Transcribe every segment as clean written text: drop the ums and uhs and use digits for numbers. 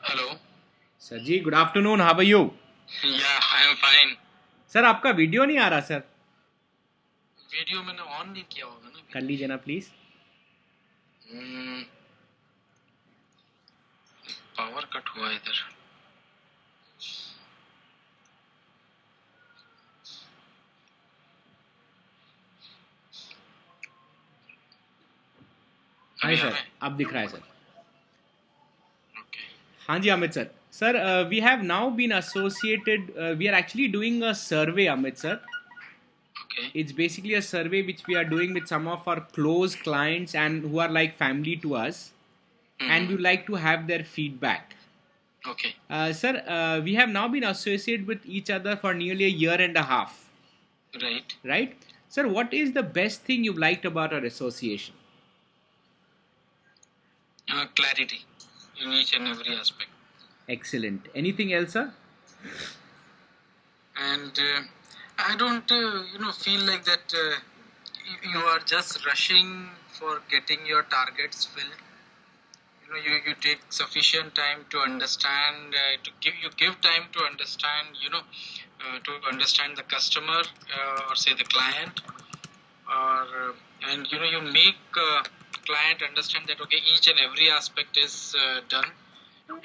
Hello. Sir ji, good afternoon, how are you? Yeah I am fine. Sir, आपका video नहीं आ रहा sir. Video मैंने ऑन नहीं किया होगा ना कर लीजिए ना प्लीज। अभी। पावर कट हुआ इधर। हाँ जी अभी आ सर, रहा है? अब दिख रहा है सर। ओके। हाँ जी Amit sir. Sir, we have now been associated, we are actually doing a survey, Amit sir. Okay. It's basically a survey which we are doing with some of our close clients and who are like family to us, and we would like to have their feedback. Okay. Sir, we have now been associated with each other for nearly a year and a half, right. right? Sir, what is the best thing you've liked about our association? Clarity in each and every aspect. Excellent. Anything else, sir? And I don't feel like that you are just rushing for getting your targets filled. You take sufficient time to understand, you give time to understand, to understand the customer, or say the client, or and you make client understand that okay, each and every aspect is done,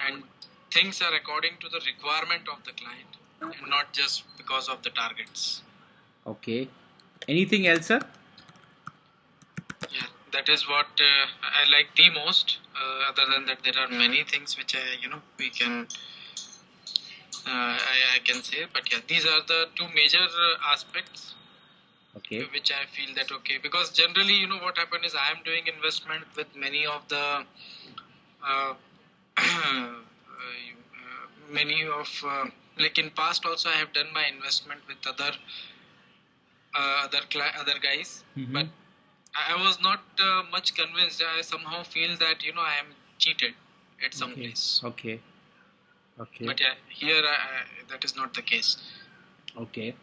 and things are according to the requirement of the client and not just because of the targets. Okay. Anything else, sir? Yeah, that is what I like the most. Other than that, there are many things which we can I can say, but yeah, these are the two major aspects Okay. which I feel that okay, because generally what happened is I am doing investment with many of the uh, many of like in past also I have done my investment with other guys, but I was not much convinced. I somehow feel that I am cheated at some Okay. place. Okay. Okay. But yeah, here that is not the case. Okay.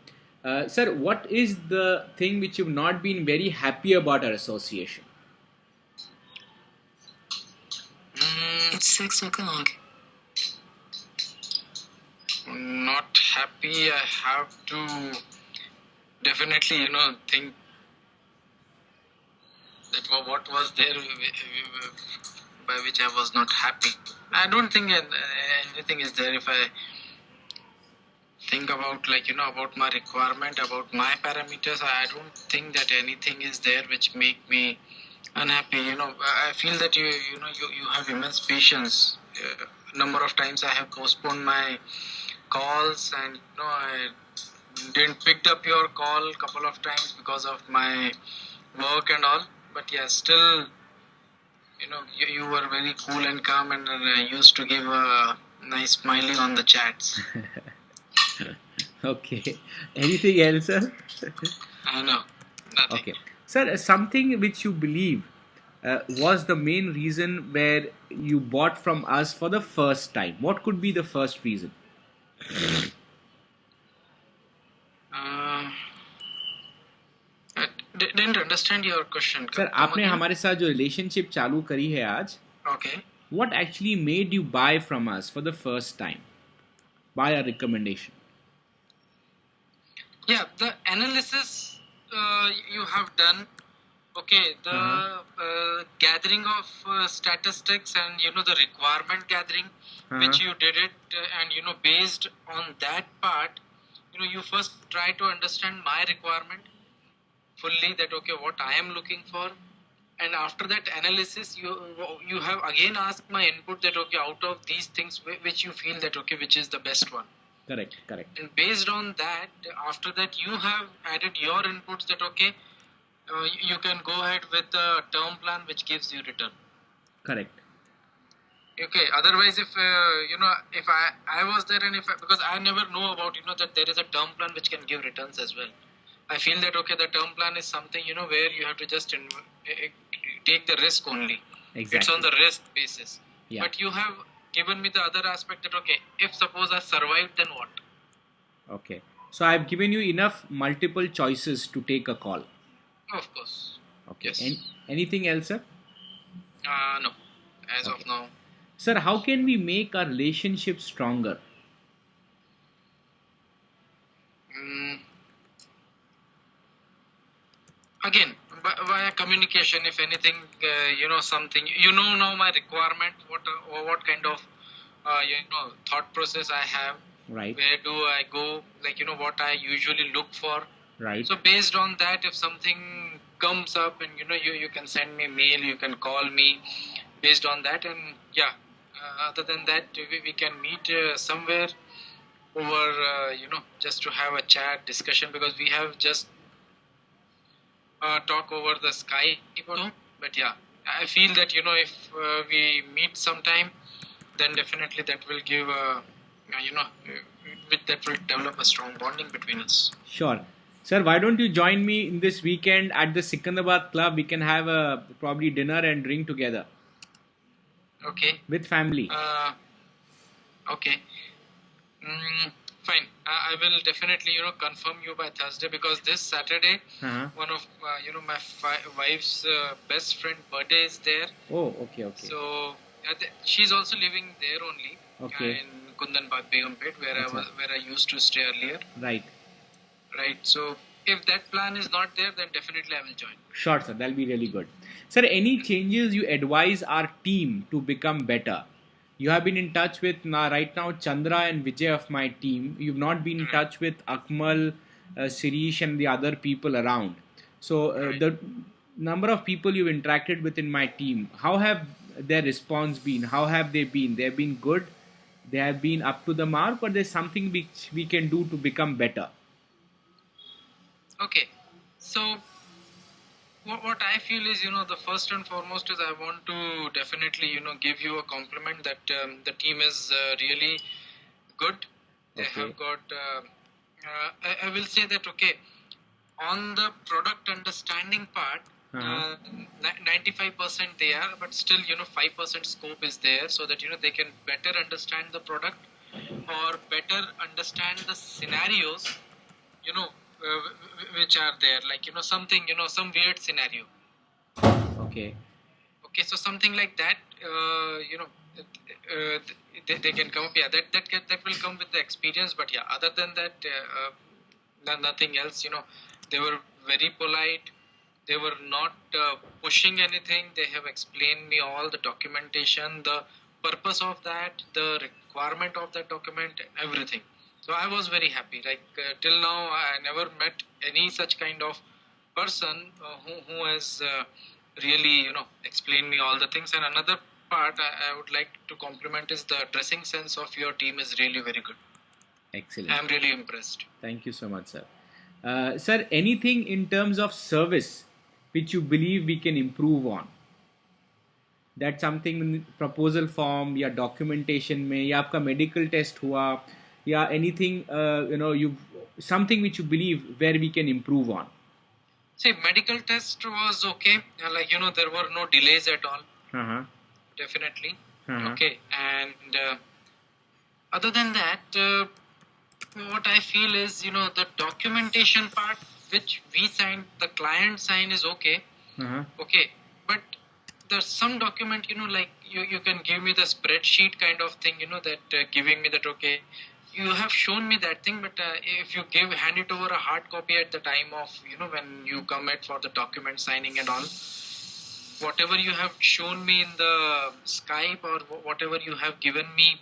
Sir, what is the thing which you've not been very happy about our association? It's 6 o'clock. Not happy. I have to definitely think that what was there by which I was not happy. I don't think anything is there if I think about about my requirement, about my parameters. I don't think that anything is there which make me unhappy. I feel that you have immense patience. Number of times I have postponed my calls, and I didn't picked up your call couple of times because of my work and all. But yeah, still you were very cool and calm, and used to give a nice smiley on the chats. Okay. Anything else, sir? I know. Nothing. Okay. Sir, something which you believe was the main reason where you bought from us for the first time. What could be the first reason? Uh, I didn't understand your question. Sir, Come आपने again. हमारे साथ जो relationship चालू करी है आज, Okay. what actually made you buy from us for the first time? By our recommendation. Yeah, the analysis you have done. Okay, the gathering of statistics and the requirement gathering, which you did it, and based on that part, you first try to understand my requirement fully, that okay, what I am looking for, and after that analysis you have again asked my input that okay, out of these things which you feel that okay, which is the best one. Correct, correct. And based on that, after that you have added your inputs that okay, you can go ahead with a term plan which gives you return. Correct. Okay, otherwise if if I was there, and because I never know about that there is a term plan which can give returns as well. I feel that okay, the term plan is something where you have to just take the risk only. Exactly. It's on the risk basis. Yeah. But you have given me the other aspect that okay, if suppose I survived, then what? Okay. So I've given you enough multiple choices to take a call. Of course. Okay. Yes. Anything else, sir? No. As of now. Sir, how can we make our relationship stronger? Mm, again, via communication. If anything, something now my requirement, what kind of thought process I have, Right. where do I go, like what I usually look for. Right. So based on that, if something comes up, and you can send me mail, you can call me based on that, and yeah. Other than that, we can meet somewhere over, just to have a chat discussion, because we have just talk over the Skype or no. But yeah, I feel that if we meet sometime, then definitely that will give that will develop a strong bonding between us. Sure. Sir, why don't you join me in this weekend at the Sikandabad Club? We can have a probably dinner and drink together Okay. with family. Okay. Fine. I will definitely confirm you by Thursday, because this Saturday Uh-huh. one of my wife's best friend birthday is there. Oh, okay, okay. So she's also living there only. Okay. In Kundanbad Begumpet, where I used to stay earlier. Right. Right. So if that plan is not there, then definitely I will join. Sure, sir. That'll be really good. Sir, any changes you advise our team to become better? You have been in touch with right now Chandra and Vijay of my team. You've not been in Right. touch with Akmal, Sirish, and the other people around. So, Right. the number of people you've interacted with in my team, how have their response been? How have they been? They've been good. They have been up to the mark, or there's something which we can do to become better? Okay. So what I feel is, the first and foremost is I want to definitely, give you a compliment that the team is really good. They Okay. have got, I will say that, okay, on the product understanding part, Uh-huh. 95% they are, but still, 5% scope is there, so that, they can better understand the product, or better understand the scenarios, which are there, like, something, some weird scenario. Okay. Okay, so something like that, they can come up. Yeah, that will come with the experience. But yeah, other than that, nothing else. They were very polite. They were not pushing anything. They have explained me all the documentation, the purpose of that, the requirement of that document, everything. So I was very happy. Like till now, I never met any such kind of person who has really explained me all the things. And another part I would like to compliment is the dressing sense of your team is really very good. Excellent. I'm really impressed. Thank you so much, sir. Sir, anything in terms of service which you believe we can improve on? That something proposal form या documentation में या आपका medical test हुआ या anything you something which you believe where we can improve on? See, medical test was okay. Like there were no delays at all. Uh-huh. Definitely. Uh-huh. Okay, and other than that, what I feel is the documentation part which we signed, the client sign is okay. Uh-huh. Okay, but there's some document, like you can give me the spreadsheet kind of thing, that giving me that, okay, you have shown me that thing, but if you hand it over a hard copy at the time of, when you come at for the document signing and all, whatever you have shown me in the Skype, or whatever you have given me,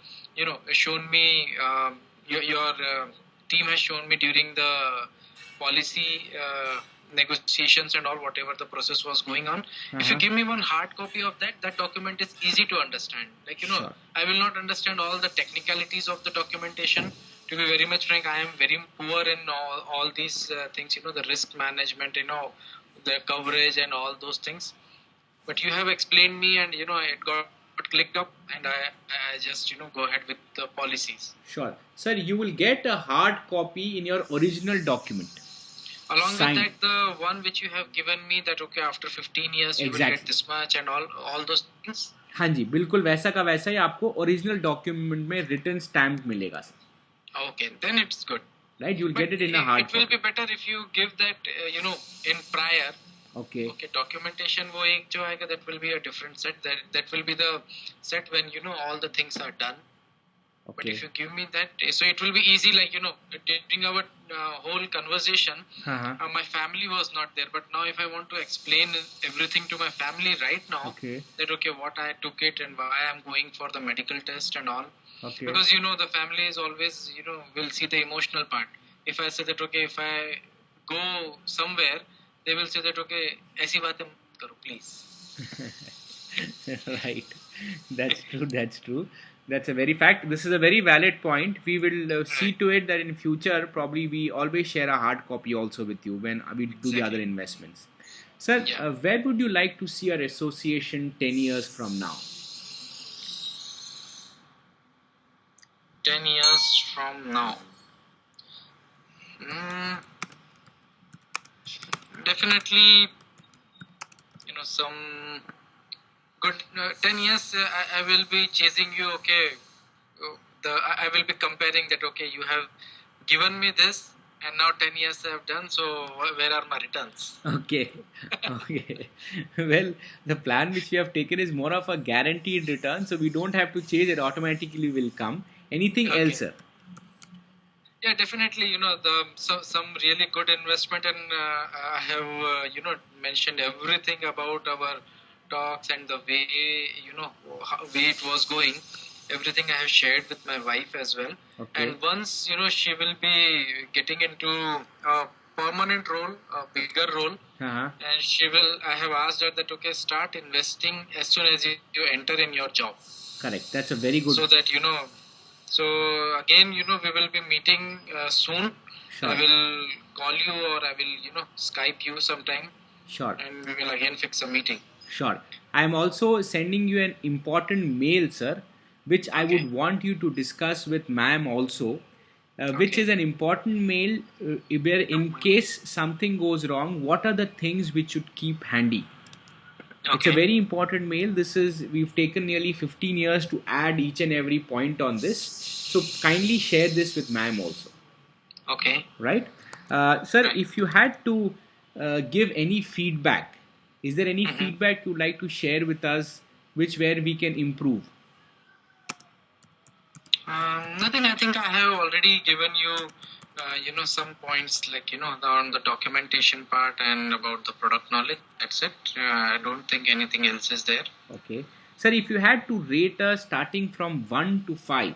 shown me, your team has shown me during the policy negotiations and all, whatever the process was going on. If you give me one hard copy of that document is easy to understand. Like, Sure. I will not understand all the technicalities of the documentation. To be very much frank, I am very poor in all these things, the risk management, the coverage and all those things. But you have explained me, and, it got clicked up, and I just, go ahead with the policies. Sure. Sir, you will get a hard copy in your original document. Along Signed. with that, the one which you have given me, that okay, after 15 years you will Exactly. get this much and all those things. हाँ जी, बिल्कुल वैसा का वैसा ही आपको original document में written stamp मिलेगा sir. Okay, then it's good. Right, you'll But get it in a hard it will copy. be better if you give that, in prior, Okay. Okay, documentation वो एक जो आएगा, that will be a different set. That will be the set when all the things are done. But Okay. if you give me that, so it will be easy. Like during our whole conversation, Uh-huh. my family was not there. But now, if I want to explain everything to my family right now, Okay. that okay, what I took it and why I'm going for the medical test and all, Okay. because the family is always will see the emotional part. If I say that okay, if I go somewhere, they will say that okay, ऐसी बातें मत करो please. Right. That's true. That's true. That's a very fact. This is a very valid point. We will see Right. to it that in future, probably we always share a hard copy also with you when we do the Exactly. other investments. Sir, Yeah. where would you like to see our association 10 years from now? 10 years from now. Mm, definitely, some good 10 years. I will be chasing you. Okay, I will be comparing that. Okay, you have given me this, and now 10 years I have done. So where are my returns? Okay. Okay. Well, the plan which we have taken is more of a guaranteed return, so we don't have to chase it, automatically will come. Anything Okay. else, sir? Yeah, definitely. Some really good investment, and I have mentioned everything about our talks and the way way it was going. Everything I have shared with my wife as well. Okay. And once she will be getting into a permanent role, a bigger role, Uh-huh. and I have asked her that okay, start investing as soon as you enter in your job. Correct. That's a very good. So that so again we will be meeting soon. Sure. I will call you, or I will Skype you sometime, Sure. and we will again fix a meeting. Sure. I am also sending you an important mail, sir, which I Okay. would want you to discuss with ma'am also, which Okay. is an important mail where in case something goes wrong, what are the things which should keep handy. It's a Okay. very important mail. We've taken nearly 15 years to add each and every point on this. So kindly share this with ma'am also. Okay. Right? Sir, Right. if you had to give any feedback, is there any Mhm. feedback you'd like to share with us where we can improve? Nothing. I think I have already given you, some points like on the documentation part and about the product knowledge. That's it. I don't think anything else is there. Okay. Sir, if you had to rate us starting from 1 to 5,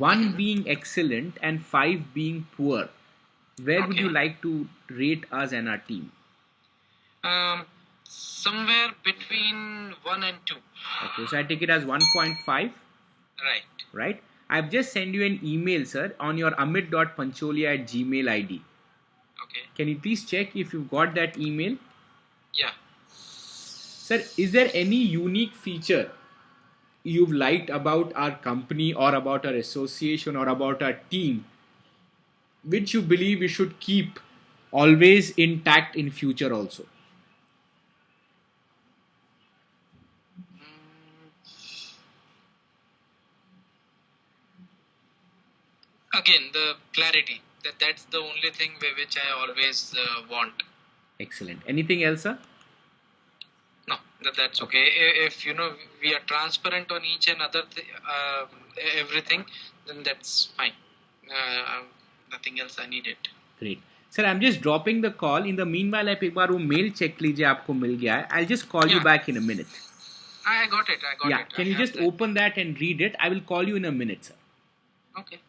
1 Mhm. being excellent and 5 being poor, where would Okay. you like to rate us and our team? Somewhere between 1 and 2. Okay, so I take it as 1.5. Right. Right? I've just sent you an email, sir, on your amit.pancholia@gmail ID. Okay. Can you please check if you've got that email? Yeah. Sir, is there any unique feature you've liked about our company or about our association or about our team which you believe we should keep always intact in future also? Again, the clarity. That's the only thing which I always want. Excellent. Anything else, sir? No, that's okay. If we are transparent on each and other everything, then that's fine. Nothing else I needed. Great. Sir, I'm just dropping the call. In the meanwhile, आप एक बार वो mail check लीजिए, आपको मिल गया है. I'll just call you Yeah. back in a minute. I got it. Yeah. I Can you have just that. open that and read it? I will call you in a minute, sir. Okay.